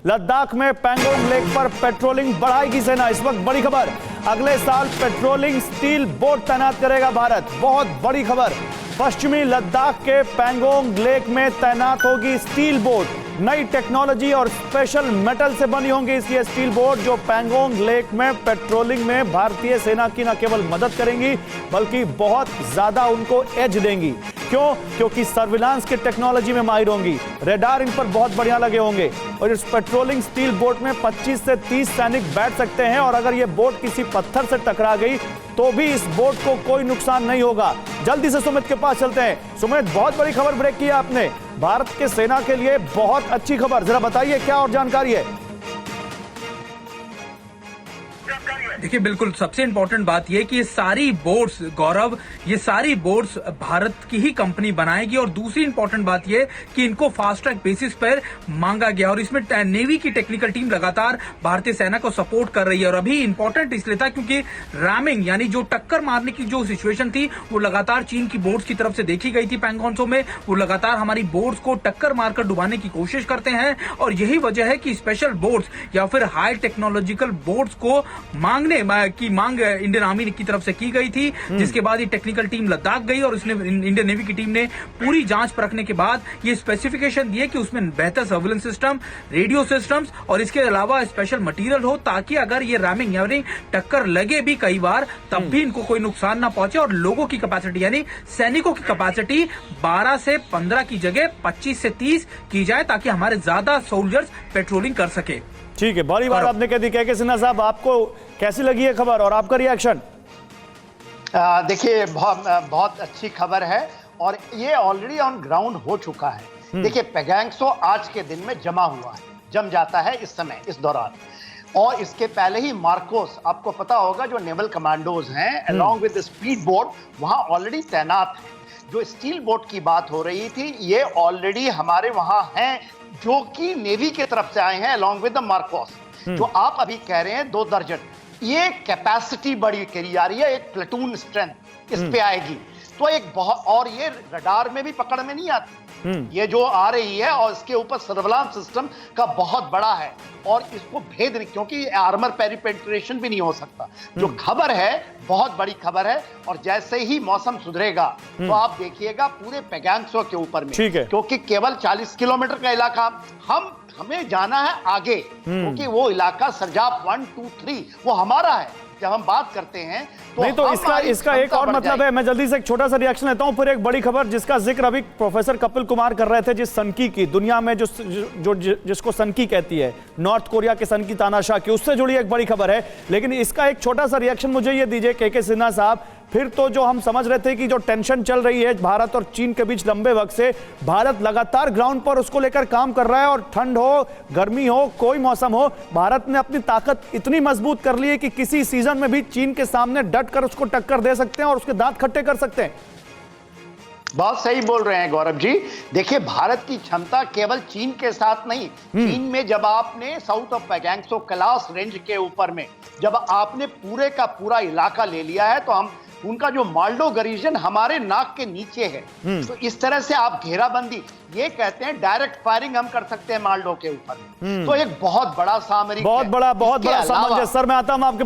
लद्दाख में पैंगोंग लेक पर पेट्रोलिंग बढ़ाएगी सेना। इस वक्त बड़ी खबर, अगले साल पेट्रोलिंग स्टील बोट तैनात करेगा भारत। बहुत बड़ी खबर, पश्चिमी लद्दाख के पैंगोंग लेक में तैनात होगी स्टील बोट। नई टेक्नोलॉजी और स्पेशल मेटल से बनी होंगी ये स्टील बोट, जो पैंगोंग लेक में पेट्रोलिंग में भारतीय सेना की न केवल मदद करेंगी बल्कि बहुत ज्यादा उनको एज देंगी। क्यों? क्योंकि सर्विलांस की टेक्नोलॉजी में माहिर होंगी, रेडार इन पर बहुत बढ़िया लगे होंगे और इस पेट्रोलिंग स्टील बोट में 25 से 30 सैनिक बैठ सकते हैं। और अगर ये बोट किसी पत्थर से टकरा गई तो भी इस बोट को कोई नुकसान नहीं होगा। जल्दी से सुमित के पास चलते हैं। सुमित, बहुत बड़ी खबर ब्रेक की है आपने, भारत के सेना के लिए बहुत अच्छी खबर, जरा बताइए क्या और जानकारी है। देखिए, बिल्कुल सबसे इंपॉर्टेंट बात यह कि ये सारी बोट्स, गौरव, ये सारी बोट्स भारत की ही कंपनी बनाएगी। और दूसरी इंपॉर्टेंट बात यह कि इनको फास्ट ट्रैक बेसिस पर मांगा गया और इसमें नेवी की टेक्निकल टीम लगातार भारतीय सेना को सपोर्ट कर रही है। और अभी इंपॉर्टेंट इसलिए था क्योंकि रैमिंग यानी जो टक्कर मारने की जो सिचुएशन थी वो लगातार चीन की बोट्स की तरफ से देखी गई थी। पैंगोंग में वो लगातार हमारी बोट्स को टक्कर मारकर डुबाने की कोशिश करते हैं और यही वजह है कि स्पेशल बोट्स या फिर हाई टेक्नोलॉजिकल बोट्स को मांग इंडियन आर्मी की तरफ से की गई थी, जिसके बाद ये टेक्निकल टीम लद्दाख गई और उसने इंडियन नेवी की टीम ने पूरी जांच परखने के बाद ये स्पेसिफिकेशन दिए कि उसमें बेहतर सर्विलेंस सिस्टम, रेडियो सिस्टम्स और इसके अलावा स्पेशल मटेरियल हो, ताकि अगर ये रैमिंग यानी टक्कर लगे भी कई बार तब भी इनको कोई नुकसान ना पहुंचे। और लोगों की कैपेसिटी यानी सैनिकों की कैपेसिटी 12 से 15 की जगह 25 से 30 की जाए, ताकि हमारे ज्यादा सोल्जर्स पेट्रोलिंग कर सके। ठीक है, बड़ी बात आपने कह दी। के सिन्हा साहब, आपको कैसी लगी है खबर और आपका रिएक्शन? देखिए, बहुत अच्छी खबर है और ये ऑलरेडी ऑन ग्राउंड हो चुका है। देखिए, पैंगोंग आज के दिन में जम जाता है इस समय, इस दौरान। और इसके पहले ही मार्कोस, आपको पता होगा, जो नेवल कमांडोज हैं अलॉन्ग विद स्पीड बोट वहां ऑलरेडी तैनात हैं। जो स्टील बोट की बात हो रही थी, ये ऑलरेडी हमारे वहां हैं, जो कि नेवी की तरफ से आए हैं अलॉन्ग विद द मार्कोस। जो आप अभी कह रहे हैं 2 दर्जन, ये कैपेसिटी बड़ी करी जा रही है, एक प्लेटून स्ट्रेंथ इस पे आएगी। तो एक बहुत, और ये रडार में भी पकड़ में नहीं आती ये जो आ रही है, और इसके ऊपर सर्विलांस सिस्टम का बहुत बड़ा है और इसको भेद नहीं, क्योंकि आर्मर पेनिट्रेशन भी नहीं हो सकता। जो खबर है बहुत बड़ी खबर है और जैसे ही मौसम सुधरेगा तो आप देखिएगा पूरे पैंगोंग के ऊपर में, क्योंकि केवल 40 किलोमीटर का इलाका हमें जाना है आगे, क्योंकि वो इलाका सरजाप 1, 2, 3 वो हमारा है। जब हम बात करते हैं तो नहीं, तो इसका एक और मतलब है। मैं जल्दी से एक छोटा सा रिएक्शन लेता हूं, फिर एक बड़ी खबर जिसका जिक्र अभी प्रोफेसर कपिल कुमार कर रहे थे, जिस सनकी की दुनिया में जिसको सनकी कहती है, नॉर्थ कोरिया के सनकी तानाशाह की, उससे जुड़ी एक बड़ी खबर है। लेकिन इसका एक छोटा सा रिएक्शन मुझे ये दीजिए के सिन्हा साहब। फिर तो जो हम समझ रहे थे कि जो टेंशन चल रही है भारत और चीन के बीच लंबे वक्त से, भारत लगातार ग्राउंड पर उसको लेकर काम कर रहा है और ठंड हो, गर्मी हो, कोई मौसम हो, भारत ने अपनी ताकत इतनी मजबूत कर ली है कि किसी सीजन में भी चीन के सामने डट कर उसको टक्कर दे सकते हैं और उसके दांत खट्टे कर सकते हैं। बहुत सही बोल रहे हैं गौरव जी। देखिए, भारत की क्षमता केवल चीन के साथ नहीं, चीन में जब आपने south of Pangong Kailash range के ऊपर में जब आपने पूरे का पूरा इलाका ले लिया है, तो हम उनका जो माल्डो रीजन हमारे नाक के नीचे है, तो इस तरह से आप घेराबंदी, ये कहते हैं डायरेक्ट फायरिंग हम कर सकते हैं माल्डो के ऊपर। तो एक बहुत बड़ा सामरिक, बहुत बड़ा सामंजस्य। सर, मैं आता हूं आपके